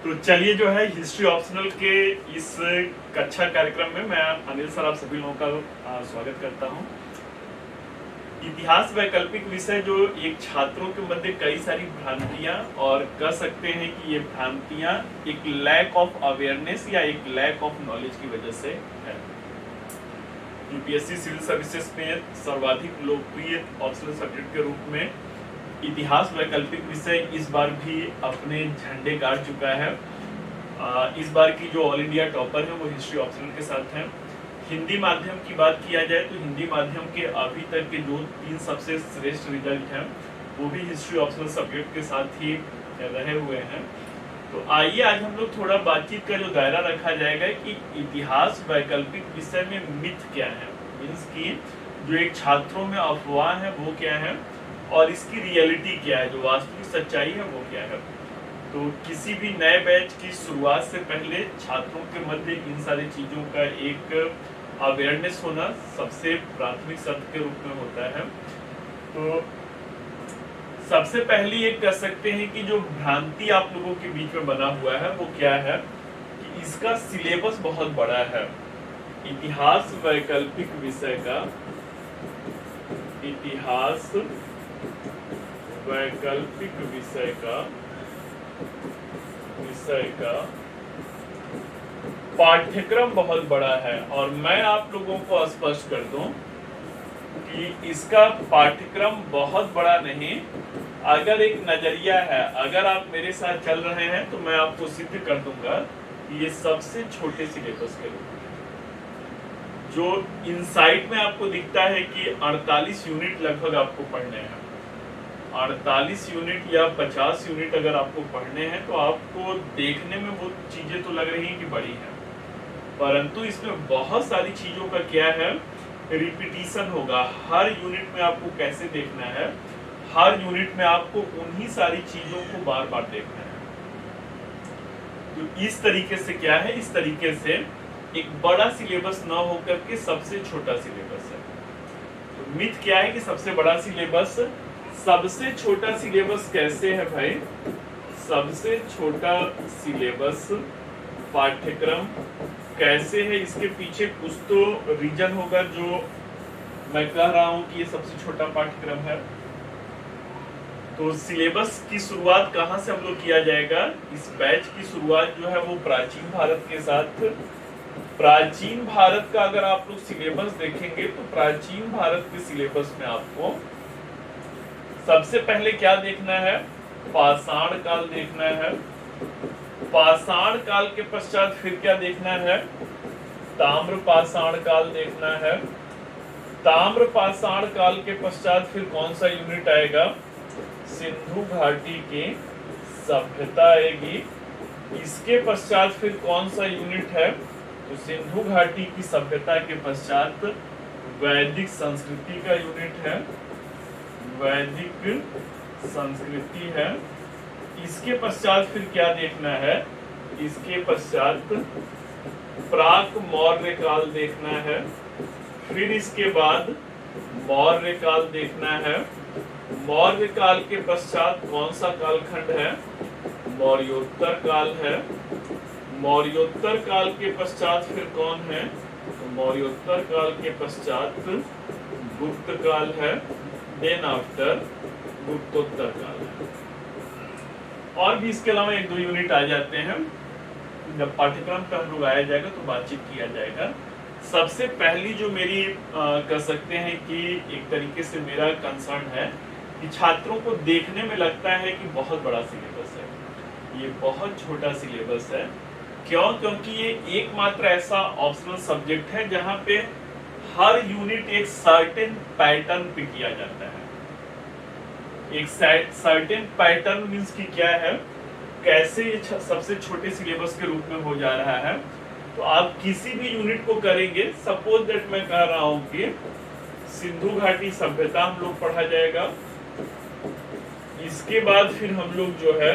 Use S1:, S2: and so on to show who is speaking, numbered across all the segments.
S1: तो चलिए जो है हिस्ट्री ऑप्शनल के इस कक्षा कार्यक्रम में मैं अनिल सर आप सभी लोगों का स्वागत करता हूं। इतिहास वैकल्पिक विषय जो एक छात्रों के मध्य कई सारी भ्रांतियां और कह सकते हैं कि ये भ्रांतियां एक लैक ऑफ अवेयरनेस या एक लैक ऑफ नॉलेज की वजह से है। यूपीएससी सिविल सर्विसेज में सर्वाधिक लोकप्रिय ऑप्शनल सब्जेक्ट के रूप में इतिहास वैकल्पिक विषय इस बार भी अपने झंडे गाड़ चुका है। इस बार की जो ऑल इंडिया टॉपर है वो हिस्ट्री ऑप्शनल के साथ है। हिंदी माध्यम की बात किया जाए तो हिंदी माध्यम के अभी तक के जो 3 सबसे श्रेष्ठ रिजल्ट हैं वो भी हिस्ट्री ऑप्शनल सब्जेक्ट के साथ ही रहे हुए हैं। तो आइए आज हम लोग थोड़ा बातचीत का जो दायरा रखा जाएगा कि इतिहास वैकल्पिक विषय में मिथ क्या है, मीन्स की जो एक छात्रों में अफवाह है वो क्या है और इसकी रियलिटी क्या है, जो वास्तविक सच्चाई है वो क्या है। तो किसी भी नए बैच की शुरुआत से पहले छात्रों के मध्य इन सारी चीज़ों का एक अवेयरनेस होना सबसे प्राथमिक शर्त के रूप में होता है। तो सबसे पहली एक कह सकते हैं कि जो भ्रांति आप लोगों के बीच में बना हुआ है वो क्या है कि इसका सिलेबस बहुत बड़ा है। इतिहास वैकल्पिक विषय का इतिहास वैकल्पिक विषय का पाठ्यक्रम बहुत बड़ा है। और मैं आप लोगों को स्पष्ट कर दूं कि इसका पाठ्यक्रम बहुत बड़ा नहीं, अगर एक नजरिया है, अगर आप मेरे साथ चल रहे हैं तो मैं आपको सिद्ध कर दूंगा कि ये सबसे छोटे सिलेबस के रूप में जो इनसाइट में आपको दिखता है कि 48 यूनिट लगभग आपको पढ़ने हैं, 48 यूनिट या 50 यूनिट अगर आपको पढ़ने हैं तो आपको देखने में वो चीजें तो लग रही हैं कि बड़ी हैं, परंतु इसमें बहुत सारी चीजों का क्या है रिपीटिशन होगा। हर यूनिट में आपको कैसे देखना है, हर यूनिट में आपको उन्हीं सारी चीजों को बार बार देखना है। तो इस तरीके से क्या है, इस तरीके से एक बड़ा सिलेबस ना होकर के सबसे छोटा सिलेबस है। तो मिथ क्या है कि सबसे बड़ा सिलेबस, सबसे छोटा सिलेबस कैसे है भाई, सबसे छोटा सिलेबस पाठ्यक्रम कैसे है, इसके पीछे कुछ तो रीजन होगा जो मैं कह रहा हूं कि ये सबसे छोटा पाठ्यक्रम है। तो सिलेबस की शुरुआत कहां से हम लोग किया जाएगा, इस बैच की शुरुआत जो है वो प्राचीन भारत के साथ। प्राचीन भारत का अगर आप लोग सिलेबस देखेंगे तो प्राचीन भारत के सिलेबस में आपको सबसे पहले क्या देखना है, पाषाण काल देखना है। पाषाण काल के पश्चात फिर क्या देखना है, ताम्र पाषाण काल देखना है। ताम्र पाषाण काल के पश्चात फिर कौन सा यूनिट आएगा, सिंधु घाटी की सभ्यता आएगी। इसके पश्चात फिर कौन सा यूनिट है, तो सिंधु घाटी की सभ्यता के पश्चात वैदिक संस्कृति का यूनिट है, वैदिक संस्कृति है। इसके पश्चात फिर क्या देखना है, इसके पश्चात प्राक मौर्य काल देखना है। फिर इसके बाद मौर्य काल देखना है। मौर्य काल के पश्चात कौन सा कालखंड है, मौर्योत्तर काल है। मौर्योत्तर काल के पश्चात फिर कौन है, तो मौर्योत्तर काल के पश्चात गुप्त काल है, देन आफ्टर गुप्तोत्तर काल है। और भी इसके अलावा 1-2 यूनिट आ जाते हैं, जब पाठ्यक्रम पर हम लोग आया जाएगा तो बातचीत किया जाएगा। सबसे पहली जो मेरी कह सकते हैं कि एक तरीके से मेरा कंसर्न है कि छात्रों को देखने में लगता है कि बहुत बड़ा सिलेबस है, ये बहुत छोटा सिलेबस है। क्यों, क्योंकि ये एकमात्र ऐसा ऑप्शनल सब्जेक्ट है जहां पे हर यूनिट एक सर्टेन पैटर्न पे किया जाता है। एक सर्टेन पैटर्न मींस की क्या है, कैसे ये सबसे छोटे सिलेबस के रूप में हो जा रहा है। तो आप किसी भी यूनिट को करेंगे, सपोज दैट मैं कह रहा हूं कि सिंधु घाटी सभ्यता हम लोग पढ़ा जाएगा। इसके बाद फिर हम लोग जो है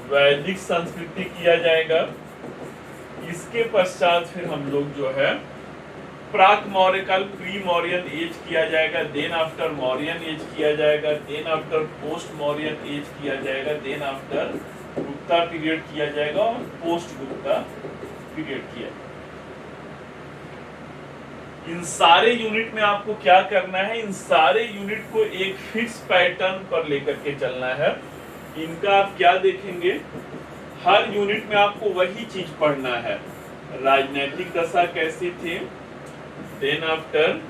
S1: वैदिक संस्कृति किया जाएगा। इसके पश्चात फिर हम लोग जो है प्राक मौर्य काल, प्री मौर्यन एज किया जाएगा। देन आफ्टर मौर्यन एज किया जाएगा। Then after post Mauryan age किया जाएगा। देन आफ्टर गुप्ता पीरियड किया जाएगा और पोस्ट गुप्ता पीरियड किया जाएगा। इन सारे यूनिट में आपको क्या करना है, इन सारे यूनिट को एक फिक्स पैटर्न पर लेकर के चलना है। इनका आप क्या देखेंगे, हर यूनिट में आपको वही चीज पढ़ना है। राजनीतिक दशा कैसी थी, देन आफ्टर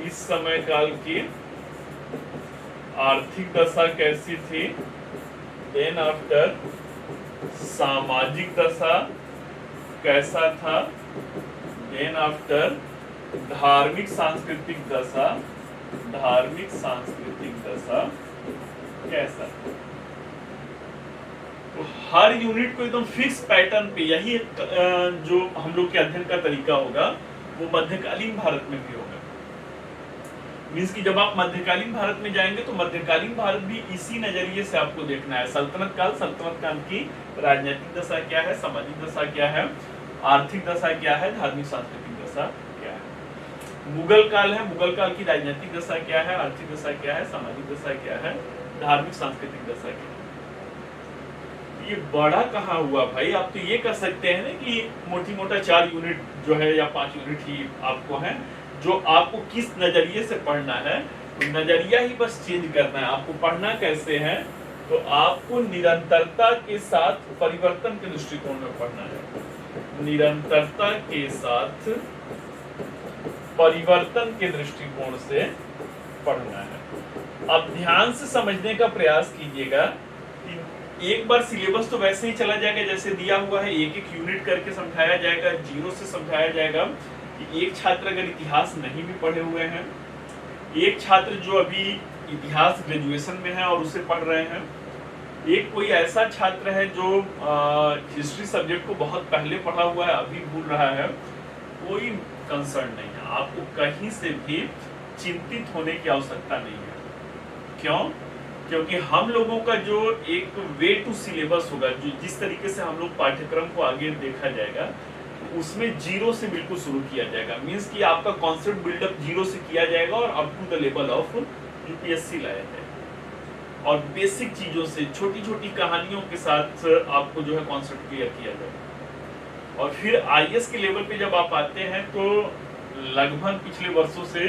S1: इस समय काल की आर्थिक दशा कैसी थी, देन आफ्टर सामाजिक दशा कैसा था, देन आफ्टर धार्मिक सांस्कृतिक दशा, धार्मिक सांस्कृतिक दशा कैसा। तो हर यूनिट को एकदम फिक्स पैटर्न पे, यही जो हम लोग के अध्ययन का तरीका होगा वो मध्यकालीन भारत में भी होगा। मींस कि जब आप मध्यकालीन भारत में जाएंगे तो मध्यकालीन भारत भी इसी नजरिए से आपको देखना है। सल्तनत काल की राजनीतिक दशा क्या है, सामाजिक दशा क्या है, आर्थिक दशा क्या है, धार्मिक सांस्कृतिक दशा क्या है। मुगल काल है, मुगल काल की राजनीतिक दशा क्या है, आर्थिक दशा क्या है, सामाजिक दशा क्या है, धार्मिक सांस्कृतिक दशा क्या है। ये बड़ा कहाँ हुआ भाई, आप तो ये कर सकते हैं ना कि मोटी मोटा 4 यूनिट जो है या 5 यूनिट ही आपको है, जो आपको किस नजरिए से पढ़ना है, तो नजरिया ही बस चेंज करना है। आपको पढ़ना कैसे है, तो आपको निरंतरता के साथ परिवर्तन के दृष्टिकोण में पढ़ना है। निरंतरता के साथ परिवर्तन के दृष्टिकोण से पढ़ना है। अब ध्यान से समझने का प्रयास कीजिएगा। एक बार सिलेबस तो वैसे ही चला जाएगा जैसे दिया हुआ है, एक एक यूनिट करके समझाया जाएगा, जीरो से समझाया जाएगा। कि एक छात्र अगर इतिहास नहीं भी पढ़े हुए हैं, एक छात्र जो अभी इतिहास ग्रेजुएशन में है और उसे पढ़ रहे हैं, एक कोई ऐसा छात्र है जो हिस्ट्री सब्जेक्ट को बहुत पहले पढ़ा हुआ है अभी भूल रहा है, कोई कंसर्न नहीं है। आपको कहीं से भी चिंतित होने की आवश्यकता नहीं है। क्यों? क्योंकि हम लोगों का जो एक वे टू सिलेबस होगा, जो जिस तरीके से हम लोग पाठ्यक्रम को आगे देखा जाएगा, उसमें जीरो से बिल्कुल शुरू किया जाएगा। मींस कि आपका कॉन्सेप्ट बिल्डअप जीरो से किया जाएगा और up to the level of UPSC लाया जाएगा। और बेसिक चीजों से, छोटी छोटी कहानियों के साथ आपको जो है कॉन्सेप्ट क्लियर किया जाएगा। और फिर आईएएस के लेवल पे जब आप आते हैं तो लगभग पिछले वर्षों से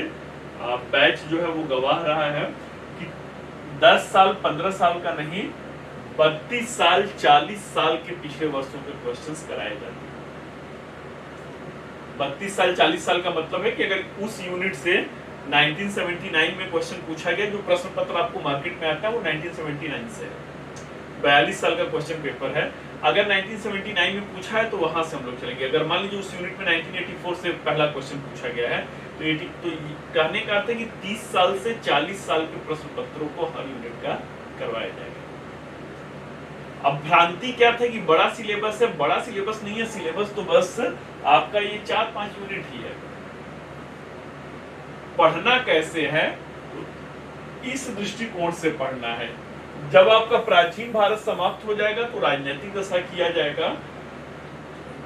S1: बैच जो है वो गवाह रहा है कि 10 साल 15 साल का नहीं, 32 साल 40 साल के पिछले वर्षों के क्वेश्चंस कराए जाते हैं। 32 साल 40 साल का मतलब है कि अगर उस यूनिट से 1979 में क्वेश्चन पूछा गया, जो प्रश्न पत्र आपको मार्केट में आता है वो 1979 से है, 42 साल का क्वेश्चन पेपर है। अगर 1979 में पूछा है तो वहां से हम लोग चलेंगे। अगर मान लीजिए उस यूनिट में 1984 से पहला क्वेश्चन पूछा गया है तो कहने का अर्थ है कि 30 साल से 40 साल के प्रश्न पत्रों को हर यूनिट का करवाया जाएगा। अब भ्रांति क्या था कि बड़ा सिलेबस है, बड़ा सिलेबस नहीं है। सिलेबस तो बस आपका ये 4-5 यूनिट ही है। पढ़ना कैसे है, इस दृष्टिकोण से पढ़ना है। जब आपका प्राचीन भारत समाप्त हो जाएगा तो राजनीतिक दशा किया जाएगा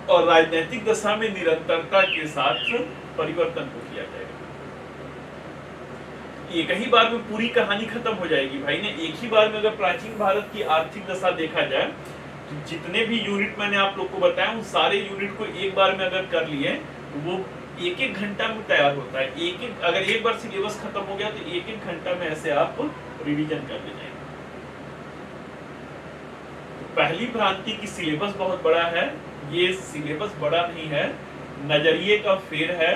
S1: और राजनीतिक दशा में निरंतरता के साथ परिवर्तन को किया जाएगा। एक ही बार में पूरी कहानी खत्म हो जाएगी भाई ने। एक ही बार में अगर प्राचीन भारत की आर्थिक दशा देखा जाए तो जितने भी यूनिट मैंने आप लोग को बताया उन सारे यूनिट को एक बार में अगर कर लिए तो वो 1-1 घंटा में तैयार होता है। अगर एक बार सिलेबस खत्म हो गया तो 1-1 घंटा में ऐसे आप रिवीजन कर ले जाएंगे। पहली भ्रांति की सिलेबस बहुत बड़ा है, ये सिलेबस बड़ा नहीं है, नजरिए का फेर है।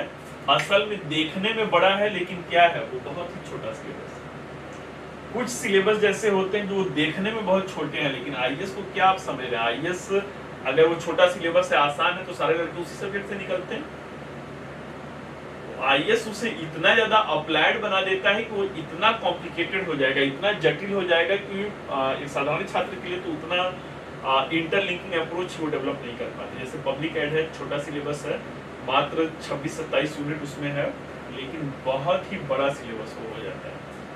S1: असल में देखने में बड़ा है लेकिन क्या है, वो बहुत ही छोटा सिलेबस है। कुछ सिलेबस जैसे होते हैं जो देखने में बहुत छोटे हैं, लेकिन आईएएस को क्या आप समझ रहे हैं, आईएएस अगर वो छोटा सिलेबस है, आसान है, तो सारे लड़के उसी सब्जेक्ट से निकलते हैं। आईएएस उसे इतना ज्यादा अप्लाइड बना देता है कि वो इतना कॉम्प्लिकेटेड हो जाएगा, इतना जटिल हो जाएगा कि एक साधारण छात्र के लिए तो उतना इंटरलिंकिंग अप्रोच वो डेवलप नहीं कर पाते। जैसे पब्लिक एड है, छोटा सिलेबस है, मात्र 26-27 यूनिट उसमें है, लेकिन बहुत ही बड़ा सिलेबस हो जाता है।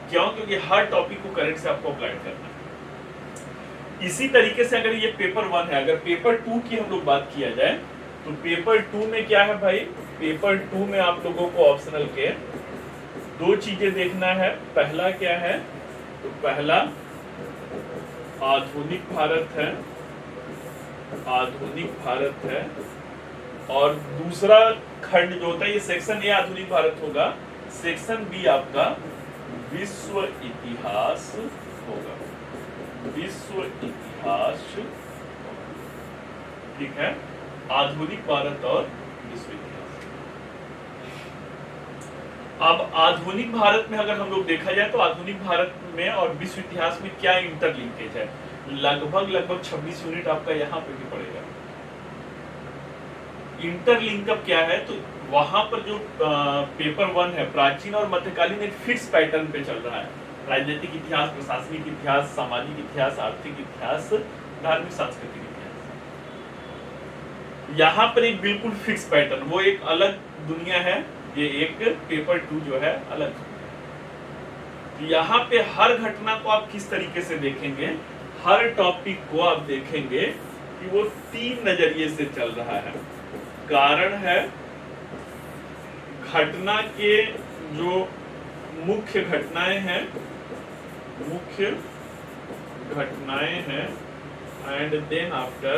S1: क्यों? क्योंकि हर टॉपिक को करेक्ट से आपको अप्लाई करना है। इसी तरीके से अगर ये पेपर 1 है, अगर पेपर 2 की हम लोग बात किया जाए तो पेपर 2 में क्या है भाई, पेपर 2 में आप लोगों को ऑप्शनल के 2 चीजें देखना है। पहला क्या है, तो पहला आधुनिक भारत है आधुनिक भारत है, और दूसरा खंड जो होता है, ये सेक्शन ए आधुनिक भारत होगा, सेक्शन बी आपका विश्व इतिहास होगा, विश्व इतिहास। ठीक है, आधुनिक भारत और विश्व इतिहास। अब आधुनिक भारत में अगर हम लोग देखा जाए तो आधुनिक भारत में और विश्व इतिहास में क्या इंटरलिंकेज है, लगभग 26 यूनिट आपका यहाँ पे भी पड़ेगा। इंटरलिंकअप क्या है, तो वहां पर जो पेपर 1 है, प्राचीन और मध्यकालीन, एक फिक्स पैटर्न पे चल रहा है। राजनीतिक इतिहास, प्रशासनिक इतिहास, सामाजिक इतिहास, आर्थिक इतिहास, धार्मिक सांस्कृतिक इतिहास। यहाँ पर एक बिल्कुल फिक्स पैटर्न, वो एक अलग दुनिया है, ये एक पेपर 2 जो है अलग। यहाँ पे हर घटना को आप किस तरीके से देखेंगे, हर टॉपिक को आप देखेंगे कि वो 3 नजरिए से चल रहा है। कारण है, घटना के जो मुख्य घटनाएं हैं, मुख्य घटनाएं हैं, एंड देन आफ्टर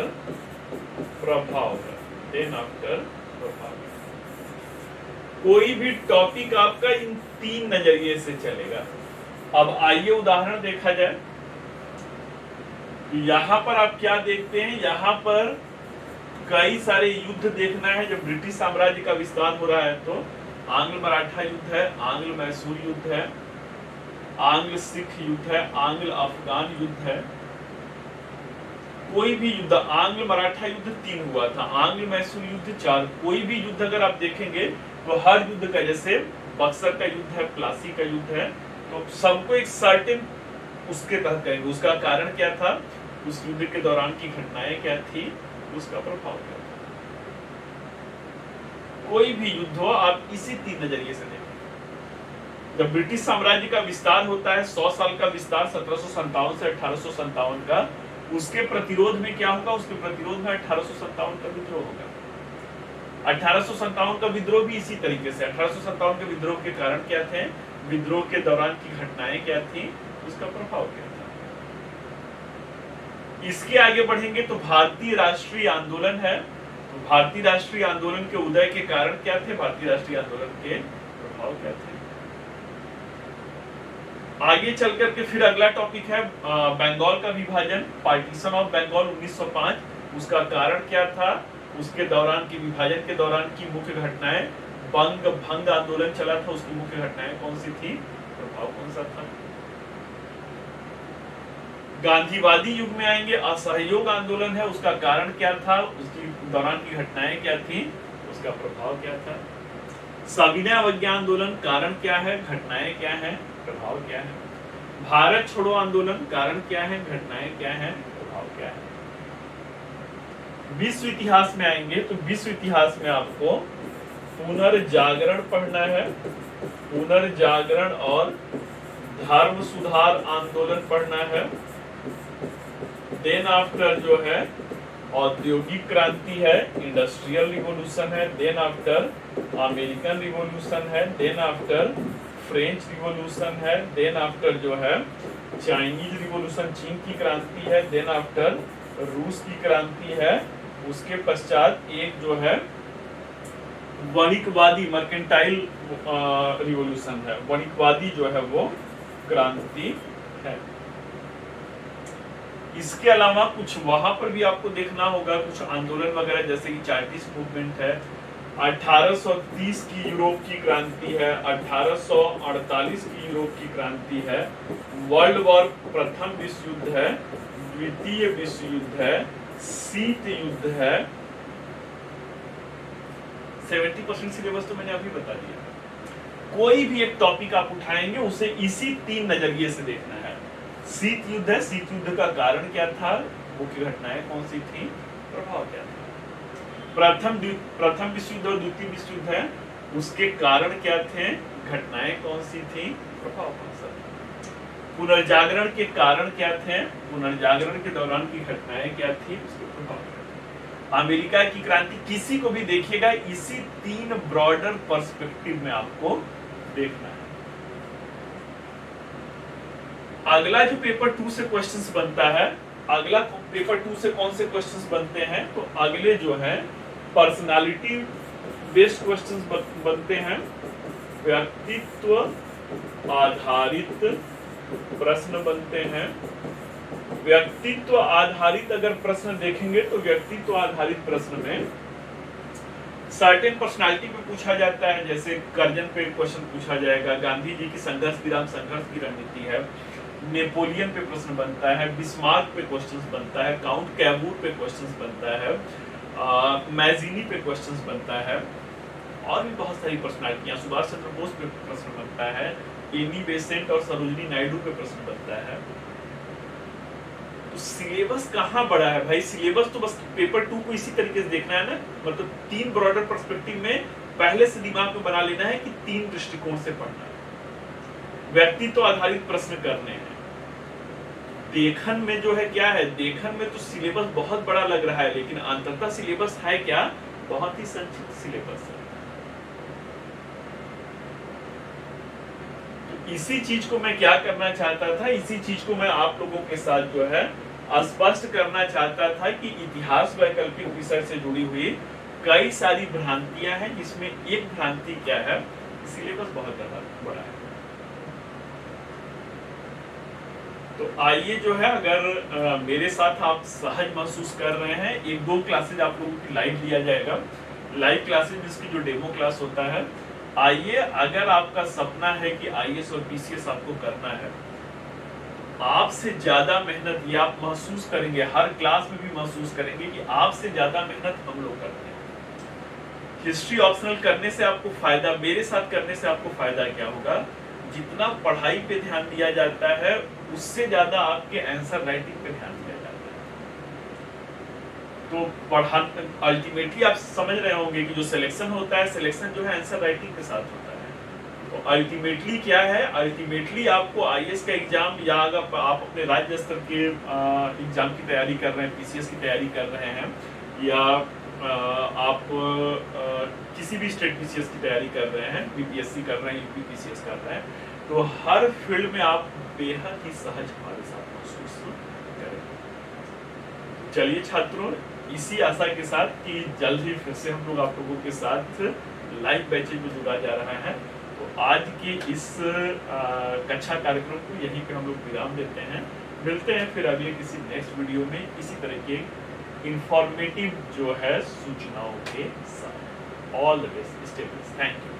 S1: प्रभाव है, देन आफ्टर प्रभाव। कोई भी टॉपिक आपका इन 3 नजरिए से चलेगा। अब आइए उदाहरण देखा जाए। यहां पर आप क्या देखते हैं, यहां पर कई सारे युद्ध देखना है। जब ब्रिटिश साम्राज्य का विस्तार हो रहा है तो आंग्ल मराठा युद्ध है, आंग्ल मैसूर युद्ध है, आंग्ल सिख युद्ध है, आंग्ल अफगान युद्ध है। कोई भी युद्ध, आंग्ल मराठा युद्ध 3 हुआ था, आंग्ल मैसूर युद्ध 4। कोई भी युद्ध अगर आप देखेंगे तो हर युद्ध का, जैसे बक्सर का युद्ध है, प्लासी का युद्ध है, तो सबको एक सर्टेन उसके तहत करेंगे। उसका कारण क्या था, उस युद्ध के दौरान की घटनाएं क्या थी, उसका प्रभाव क्या था। कोई भी युद्ध हो, आप इसी 3 नजरिए से देखें। जब ब्रिटिश साम्राज्य का विस्तार होता है, 100 साल का विस्तार 1757 से 1857 का, उसके प्रतिरोध में क्या होगा, उसके प्रतिरोध में 1857 का विद्रोह होगा। 1857 का विद्रोह भी इसी तरीके से। 1857 के विद्रोह के कारण क्या थे, विद्रोह के दौरान की घटनाएं क्या थी, उसका प्रभाव क्या था। इसके आगे बढ़ेंगे तो भारतीय राष्ट्रीय आंदोलन है। तो भारतीय राष्ट्रीय आंदोलन के उदय के कारण क्या थे, भारतीय राष्ट्रीय आंदोलन के प्रभाव क्या थे। आगे चल करके फिर अगला टॉपिक है बंगाल का विभाजन, पार्टीशन ऑफ बंगाल 1905। उसका कारण क्या था, उसके दौरान की, विभाजन के दौरान की मुख्य घटनाएं। बंग भंग आंदोलन चला था, उसकी मुख्य घटनाएं कौन सी थी, प्रभाव कौन सा था। गांधीवादी युग में आएंगे, असहयोग आंदोलन है, उसका कारण क्या था, उसकी दौरान की घटनाएं क्या थी, उसका प्रभाव क्या था। सविनय अवज्ञा आंदोलन, कारण क्या है, घटनाएं क्या है, प्रभाव क्या है। भारत छोड़ो आंदोलन, कारण क्या है, घटनाएं क्या है, प्रभाव क्या है। विश्व इतिहास में आएंगे तो विश्व इतिहास में आपको पुनर्जागरण पढ़ना है, पुनर्जागरण और धर्म सुधार आंदोलन पढ़ना है। देन आफ्टर जो है औद्योगिक क्रांति है, इंडस्ट्रियल रिवॉल्यूशन है। देन आफ्टर अमेरिकन रिवॉल्यूशन है। देन आफ्टर फ्रेंच रिवॉल्यूशन है। देन आफ्टर जो है चाइनीज रिवॉल्यूशन, चीन की क्रांति है। देन आफ्टर रूस की क्रांति है। उसके पश्चात एक जो है वणिकवादी मर्केंटाइल रिवॉल्यूशन है, वणिकवादी जो है वो क्रांति है। इसके अलावा कुछ वहां पर भी आपको देखना होगा, कुछ आंदोलन वगैरह, जैसे कि चार्टिस्ट मूवमेंट है। 1830 की यूरोप की क्रांति है, 1848 की यूरोप की क्रांति है, वर्ल्ड वॉर प्रथम विश्व युद्ध है, द्वितीय विश्व युद्ध है, शीत युद्ध है। 70% सिलेबस तो मैंने अभी बता दिया। कोई भी एक टॉपिक आप उठाएंगे उसे इसी 3 नजरिए से देखना है। शीत युद्ध है, शीत युद्ध का कारण क्या था, मुख्य घटनाएं कौन सी थी, प्रभाव क्या था। प्रथम विश्व युद्ध और द्वितीय विश्व युद्ध है, उसके कारण क्या थे, घटनाएं कौन सी थी, प्रभाव कौन सा था। पुनर्जागरण के कारण क्या थे, पुनर्जागरण के दौरान की घटनाएं क्या थी, उसके प्रभाव क्या थे। अमेरिका की क्रांति, किसी को भी देखिएगा इसी 3 ब्रॉडर पर्सपेक्टिव में आपको देखना है। अगला जो पेपर 2 से क्वेश्चंस बनता है अगला पेपर 2 से कौन से क्वेश्चंस बनते हैं, तो अगले जो है पर्सनालिटी बेस्ड क्वेश्चंस बनते हैं, व्यक्तित्व आधारित प्रश्न बनते हैं। व्यक्तित्व आधारित अगर प्रश्न देखेंगे तो व्यक्तित्व आधारित प्रश्न में सर्टेन पर्सनालिटी पे पूछा जाता है, जैसे कर्जन पे क्वेश्चन पूछा जाएगा, गांधी जी की संघर्ष विराम संघर्ष की रणनीति है, नेपोलियन पे प्रश्न बनता है, बिस्मार्क पे क्वेश्चंस बनता है, काउंट कैवूर पे क्वेश्चंस बनता है, मैजिनी पे क्वेश्चंस बनता है, और भी बहुत सारी पर्सनालिटियां, सुभाष चंद्र बोस पे प्रश्न बनता है, एनी बेसेंट और सरोजिनी नायडू पे प्रश्न बनता है। तो सिलेबस कहाँ बड़ा है भाई, सिलेबस तो बस पेपर 2 को इसी तरीके से देखना है ना, मतलब 3 ब्रॉडर पर्सपेक्टिव में पहले से दिमाग में बना लेना है कि 3 दृष्टिकोण से पढ़ना है, व्यक्तित्व आधारित प्रश्न करने हैं। देखन में जो है क्या है, देखन में तो सिलेबस बहुत बड़ा लग रहा है, लेकिन अंततः सिलेबस है क्या, बहुत ही संक्षिप्त सिलेबस है। तो इसी चीज को मैं क्या करना चाहता था, इसी चीज को मैं आप लोगों के साथ जो है स्पष्ट करना चाहता था कि इतिहास वैकल्पिक विषय से जुड़ी हुई कई सारी भ्रांतियां हैं, जिसमें एक भ्रांति क्या है, सिलेबस बहुत ज्यादा बड़ा है। तो आइए जो है, अगर मेरे साथ आप सहज महसूस कर रहे हैं, 1-2 क्लासेज आप लोगों की लाइव लिया जाएगा, लाइव क्लासेज जिसकी जो डेमो क्लास होता है। आइए, अगर आपका सपना है कि आईएएस और पीसीएस आपको करना है, आपसे ज्यादा मेहनत ये आप महसूस करेंगे, हर क्लास में भी महसूस करेंगे कि आपसे ज्यादा मेहनत हम लोग करते हैं। हिस्ट्री ऑप्शनल करने से आपको फायदा, मेरे साथ करने से आपको फायदा क्या होगा, जितना पढ़ाई पे ध्यान दिया जाता है उससे ज्यादा आपके आंसर राइटिंग पे ध्यान दिया जाता है। तो पढ़ा अल्टीमेटली आप समझ रहे होंगे कि जो सिलेक्शन होता है, सिलेक्शन जो है आंसर राइटिंग के साथ होता है। तो अल्टीमेटली क्या है, अल्टीमेटली आपको आईएएस का एग्जाम, या अगर आप अपने राज्य स्तर के एग्जाम की तैयारी कर रहे हैं, पीसीएस की तैयारी कर रहे हैं, या आप किसी भी स्टेट पीसीएस की तैयारी कर रहे हैं, बीपीएससी कर रहे हैं, यूपी पीसीएस कर रहे हैं, तो हर फील्ड में आप बेहद ही सहज हमारे साथ महसूस करेंगे। चलिए छात्रों, इसी आशा के साथ कि जल्द ही फिर से हम लोग आप लोगों के साथ लाइव बैचेज में जुड़ा जा रहा है, तो आज की इस कक्षा कार्यक्रम को यहीं पे हम लोग विराम देते हैं। मिलते हैं फिर अगले किसी नेक्स्ट वीडियो में इसी तरह के इंफॉर्मेटिव जो है सूचनाओं के साथ। All the best, stay with us, thank you.